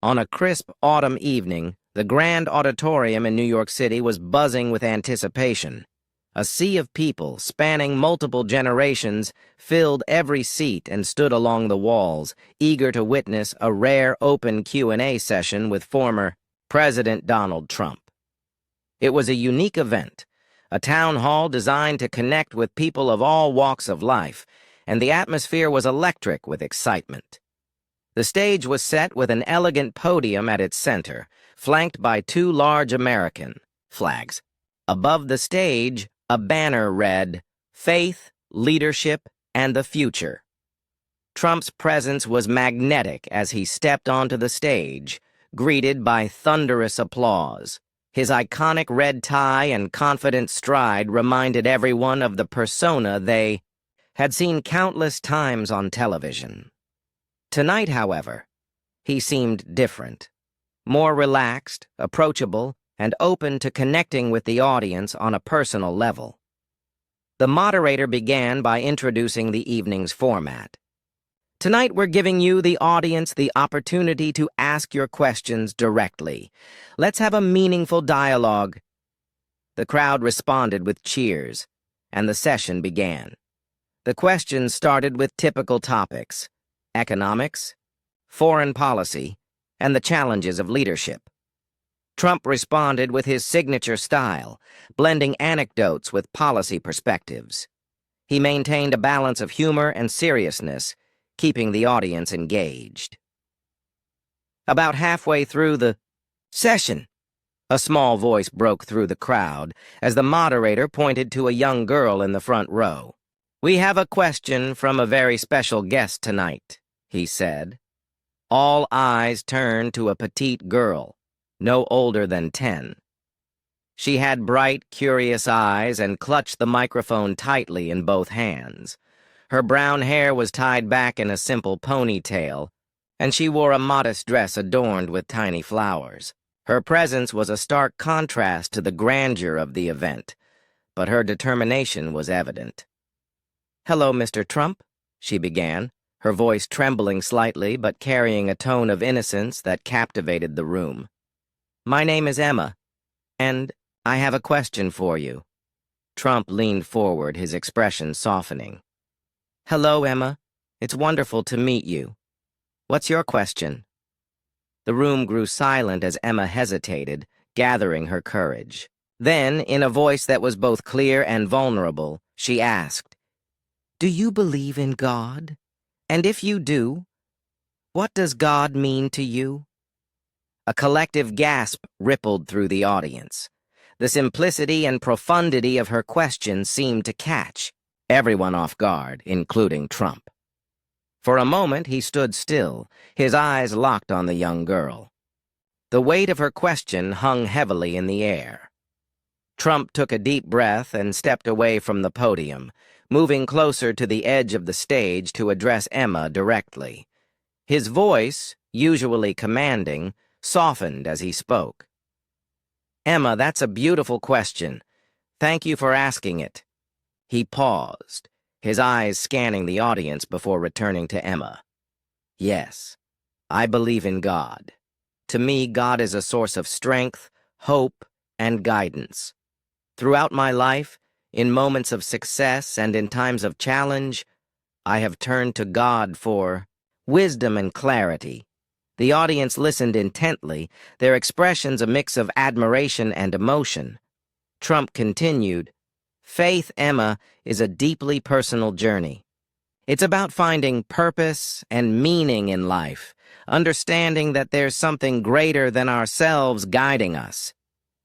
On a crisp autumn evening, the Grand Auditorium in New York City was buzzing with anticipation. A sea of people, spanning multiple generations, filled every seat and stood along the walls, eager to witness a rare open Q&A session with former President Donald Trump. It was a unique event, a town hall designed to connect with people of all walks of life, and the atmosphere was electric with excitement. The stage was set with an elegant podium at its center, flanked by two large American flags. Above the stage, a banner read, "Faith, Leadership, and the Future." Trump's presence was magnetic as he stepped onto the stage, greeted by thunderous applause. His iconic red tie and confident stride reminded everyone of the persona they had seen countless times on television. Tonight, however, he seemed different, more relaxed, approachable, and open to connecting with the audience on a personal level. The moderator began by introducing the evening's format. Tonight, we're giving you, the audience, the opportunity to ask your questions directly. Let's have a meaningful dialogue. The crowd responded with cheers, and the session began. The questions started with typical topics: economics, foreign policy, and the challenges of leadership. Trump responded with his signature style, blending anecdotes with policy perspectives. He maintained a balance of humor and seriousness, keeping the audience engaged. About halfway through the session, a small voice broke through the crowd as the moderator pointed to a young girl in the front row. "We have a question from a very special guest tonight," he said. All eyes turned to a petite girl, no older than 10. She had bright, curious eyes and clutched the microphone tightly in both hands. Her brown hair was tied back in a simple ponytail, and she wore a modest dress adorned with tiny flowers. Her presence was a stark contrast to the grandeur of the event, but her determination was evident. "Hello, Mr. Trump," she began, her voice trembling slightly but carrying a tone of innocence that captivated the room. "My name is Emma, and I have a question for you." Trump leaned forward, his expression softening. "Hello, Emma. It's wonderful to meet you. What's your question?" The room grew silent as Emma hesitated, gathering her courage. Then, in a voice that was both clear and vulnerable, she asked, "Do you believe in God? And if you do, what does God mean to you?" A collective gasp rippled through the audience. The simplicity and profundity of her question seemed to catch everyone off guard, including Trump. For a moment, he stood still, his eyes locked on the young girl. The weight of her question hung heavily in the air. Trump took a deep breath and stepped away from the podium, moving closer to the edge of the stage to address Emma directly. His voice, usually commanding, softened as he spoke. "Emma, that's a beautiful question. Thank you for asking it." He paused, his eyes scanning the audience before returning to Emma. "Yes, I believe in God. To me, God is a source of strength, hope, and guidance. Throughout my life, in moments of success and in times of challenge, I have turned to God for wisdom and clarity." The audience listened intently, their expressions a mix of admiration and emotion. Trump continued, "Faith, Emma, is a deeply personal journey. It's about finding purpose and meaning in life, understanding that there's something greater than ourselves guiding us.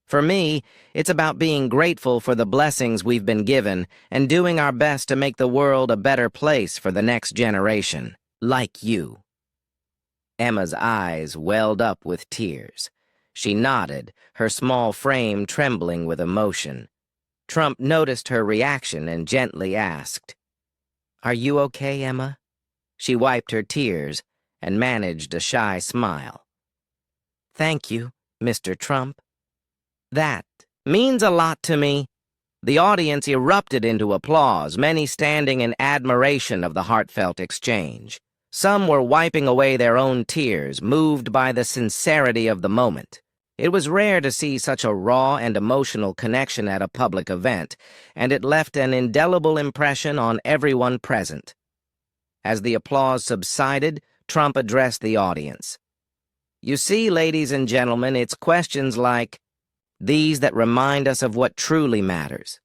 For me, it's about being grateful for the blessings we've been given and doing our best to make the world a better place for the next generation, like you." Emma's eyes welled up with tears. She nodded, her small frame trembling with emotion. Trump noticed her reaction and gently asked, "Are you okay, Emma?" She wiped her tears and managed a shy smile. "Thank you, Mr. Trump. That means a lot to me." The audience erupted into applause, many standing in admiration of the heartfelt exchange. Some were wiping away their own tears, moved by the sincerity of the moment. It was rare to see such a raw and emotional connection at a public event, and it left an indelible impression on everyone present. As the applause subsided, Trump addressed the audience. "You see, ladies and gentlemen, it's questions like these that remind us of what truly matters.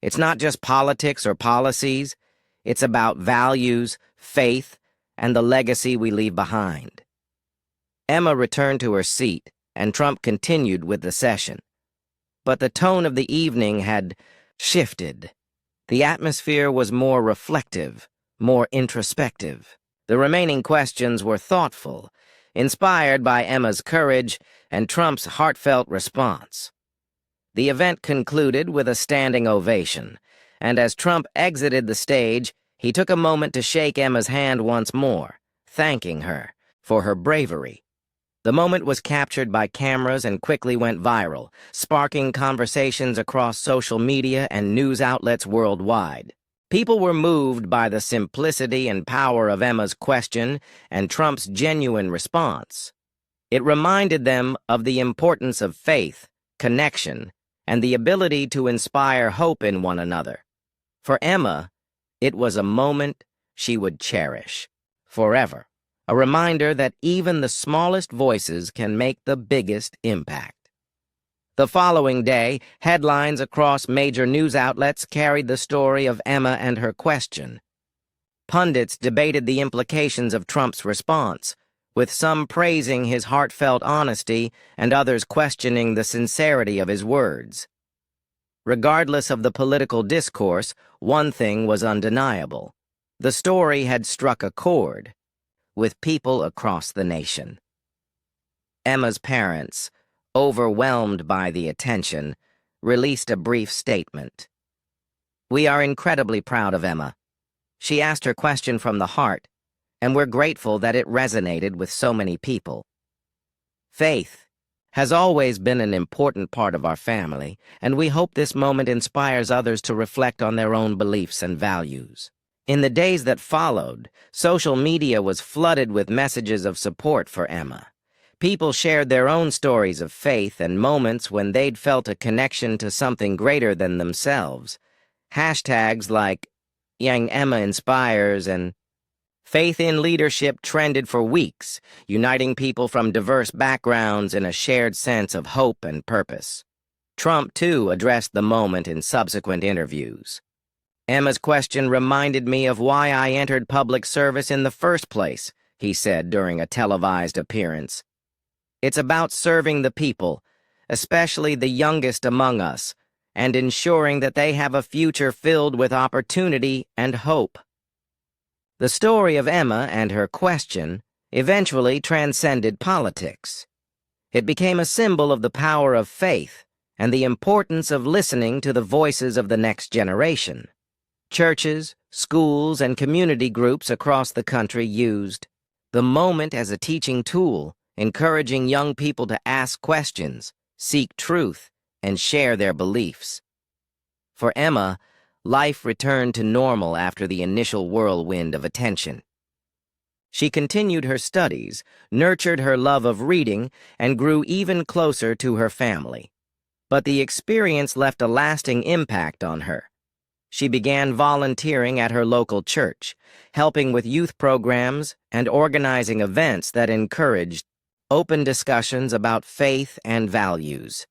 It's not just politics or policies. It's about values, faith, and the legacy we leave behind." Emma returned to her seat, and Trump continued with the session. But the tone of the evening had shifted. The atmosphere was more reflective, more introspective. The remaining questions were thoughtful, inspired by Emma's courage and Trump's heartfelt response. The event concluded with a standing ovation, and as Trump exited the stage, he took a moment to shake Emma's hand once more, thanking her for her bravery. The moment was captured by cameras and quickly went viral, sparking conversations across social media and news outlets worldwide. People were moved by the simplicity and power of Emma's question and Trump's genuine response. It reminded them of the importance of faith, connection, and the ability to inspire hope in one another. For Emma, it was a moment she would cherish forever, a reminder that even the smallest voices can make the biggest impact. The following day, headlines across major news outlets carried the story of Emma and her question. Pundits debated the implications of Trump's response, with some praising his heartfelt honesty and others questioning the sincerity of his words. Regardless of the political discourse, one thing was undeniable. The story had struck a chord with people across the nation. Emma's parents, overwhelmed by the attention, released a brief statement. "We are incredibly proud of Emma. She asked her question from the heart, and we're grateful that it resonated with so many people. Faith has always been an important part of our family, and we hope this moment inspires others to reflect on their own beliefs and values." In the days that followed, social media was flooded with messages of support for Emma. People shared their own stories of faith and moments when they'd felt a connection to something greater than themselves. Hashtags like "Young Emma Inspires" and "Faith in Leadership" trended for weeks, uniting people from diverse backgrounds in a shared sense of hope and purpose. Trump, too, addressed the moment in subsequent interviews. "Emma's question reminded me of why I entered public service in the first place," he said during a televised appearance. "It's about serving the people, especially the youngest among us, and ensuring that they have a future filled with opportunity and hope." The story of Emma and her question eventually transcended politics. It became a symbol of the power of faith and the importance of listening to the voices of the next generation. Churches, schools, and community groups across the country used the moment as a teaching tool, encouraging young people to ask questions, seek truth, and share their beliefs. For Emma, life returned to normal after the initial whirlwind of attention. She continued her studies, nurtured her love of reading, and grew even closer to her family. But the experience left a lasting impact on her. She began volunteering at her local church, helping with youth programs and organizing events that encouraged open discussions about faith and values.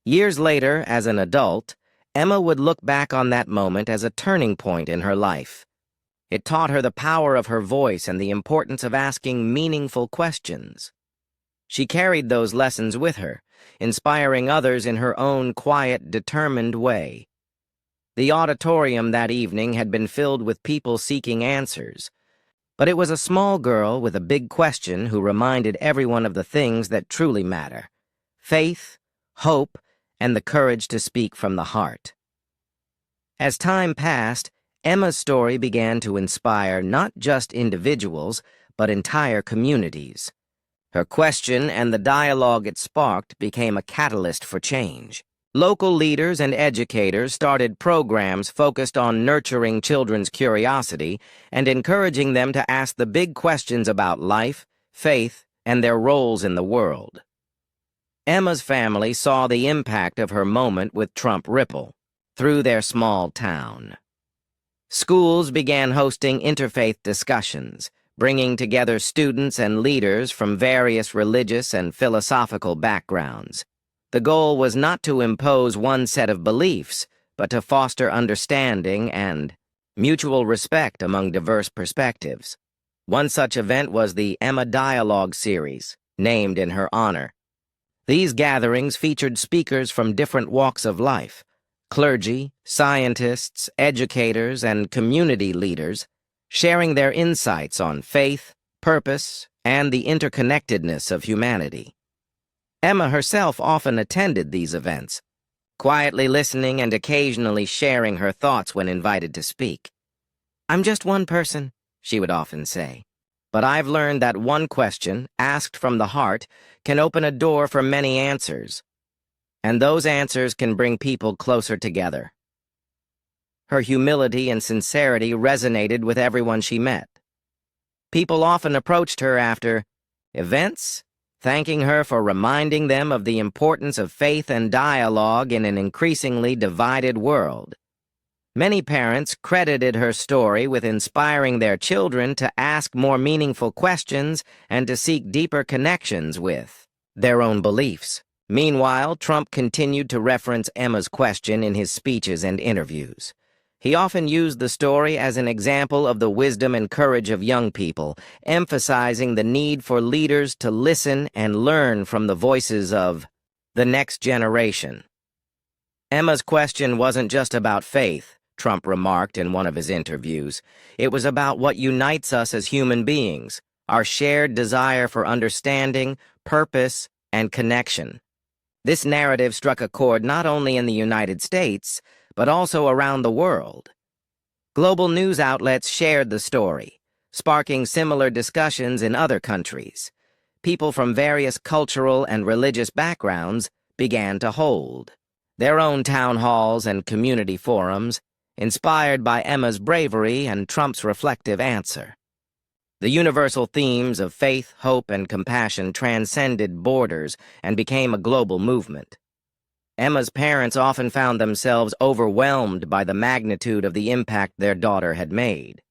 Years later, as an adult, Emma would look back on that moment as a turning point in her life. It taught her the power of her voice and the importance of asking meaningful questions. She carried those lessons with her, inspiring others in her own quiet, determined way. The auditorium that evening had been filled with people seeking answers, but it was a small girl with a big question who reminded everyone of the things that truly matter: faith, hope, and the courage to speak from the heart. As time passed, Emma's story began to inspire not just individuals, but entire communities. Her question and the dialogue it sparked became a catalyst for change. Local leaders and educators started programs focused on nurturing children's curiosity and encouraging them to ask the big questions about life, faith, and their roles in the world. Emma's family saw the impact of her moment with Trump ripple through their small town. Schools began hosting interfaith discussions, bringing together students and leaders from various religious and philosophical backgrounds. The goal was not to impose one set of beliefs, but to foster understanding and mutual respect among diverse perspectives. One such event was the Emma Dialogue series, named in her honor. These gatherings featured speakers from different walks of life: clergy, scientists, educators, and community leaders, sharing their insights on faith, purpose, and the interconnectedness of humanity. Emma herself often attended these events, quietly listening and occasionally sharing her thoughts when invited to speak. "I'm just one person," she would often say, "but I've learned that one question, asked from the heart, can open a door for many answers, and those answers can bring people closer together." Her humility and sincerity resonated with everyone she met. People often approached her after events, thanking her for reminding them of the importance of faith and dialogue in an increasingly divided world. Many parents credited her story with inspiring their children to ask more meaningful questions and to seek deeper connections with their own beliefs. Meanwhile, Trump continued to reference Emma's question in his speeches and interviews. He often used the story as an example of the wisdom and courage of young people, emphasizing the need for leaders to listen and learn from the voices of the next generation. Emma's question wasn't just about faith, Trump remarked in one of his interviews. It was about what unites us as human beings, our shared desire for understanding, purpose, and connection. This narrative struck a chord not only in the United States, but also around the world. Global news outlets shared the story, sparking similar discussions in other countries. People from various cultural and religious backgrounds began to hold their own town halls and community forums, inspired by Emma's bravery and Trump's reflective answer. The universal themes of faith, hope, and compassion transcended borders and became a global movement. Emma's parents often found themselves overwhelmed by the magnitude of the impact their daughter had made.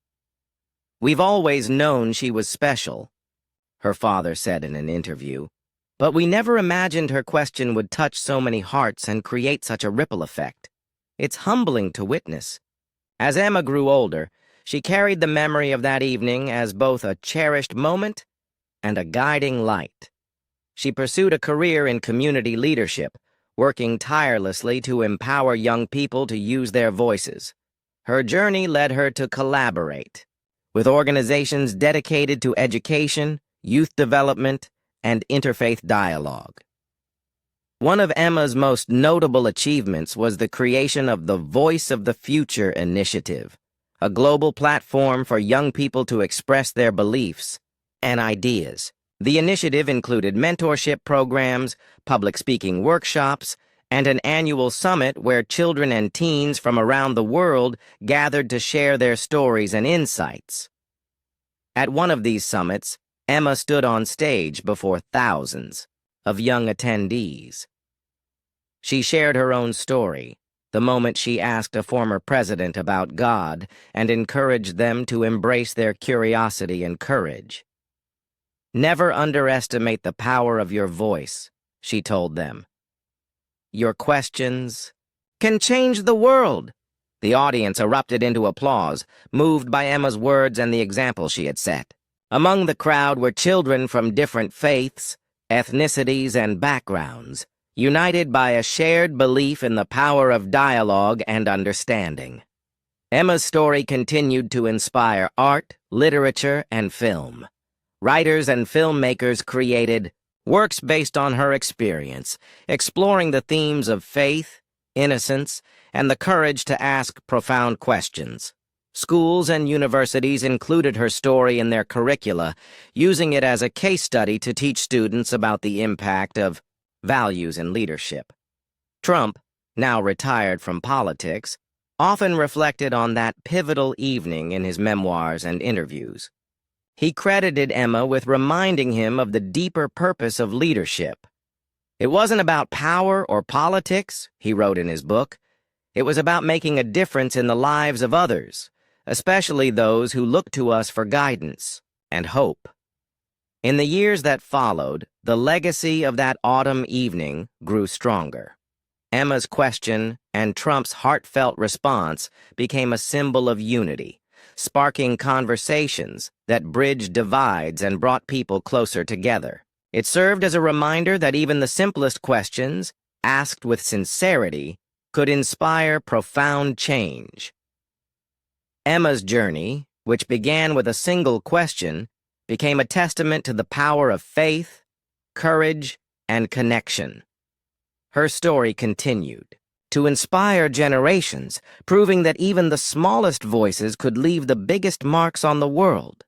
"We've always known she was special," her father said in an interview, "but we never imagined her question would touch so many hearts and create such a ripple effect. It's humbling to witness." As Emma grew older, she carried the memory of that evening as both a cherished moment and a guiding light. She pursued a career in community leadership, working tirelessly to empower young people to use their voices. Her journey led her to collaborate with organizations dedicated to education, youth development, and interfaith dialogue. One of Emma's most notable achievements was the creation of the Voice of the Future initiative, a global platform for young people to express their beliefs and ideas. The initiative included mentorship programs, public speaking workshops, and an annual summit where children and teens from around the world gathered to share their stories and insights. At one of these summits, Emma stood on stage before thousands of young attendees. She shared her own story, the moment she asked a former president about God and encouraged them to embrace their curiosity and courage. "Never underestimate the power of your voice," she told them. "Your questions can change the world." The audience erupted into applause, moved by Emma's words and the example she had set. Among the crowd were children from different faiths, ethnicities, and backgrounds, united by a shared belief in the power of dialogue and understanding. Emma's story continued to inspire art, literature, and film. Writers and filmmakers created works based on her experience, exploring the themes of faith, innocence, and the courage to ask profound questions. Schools and universities included her story in their curricula, using it as a case study to teach students about the impact of values in leadership. Trump, now retired from politics, often reflected on that pivotal evening in his memoirs and interviews. He credited Emma with reminding him of the deeper purpose of leadership. "It wasn't about power or politics," he wrote in his book. "It was about making a difference in the lives of others, especially those who look to us for guidance and hope." In the years that followed, the legacy of that autumn evening grew stronger. Emma's question and Trump's heartfelt response became a symbol of unity, sparking conversations that bridged divides and brought people closer together. It served as a reminder that even the simplest questions, asked with sincerity, could inspire profound change. Emma's journey, which began with a single question, became a testament to the power of faith, courage, and connection. Her story continued to inspire generations, proving that even the smallest voices could leave the biggest marks on the world.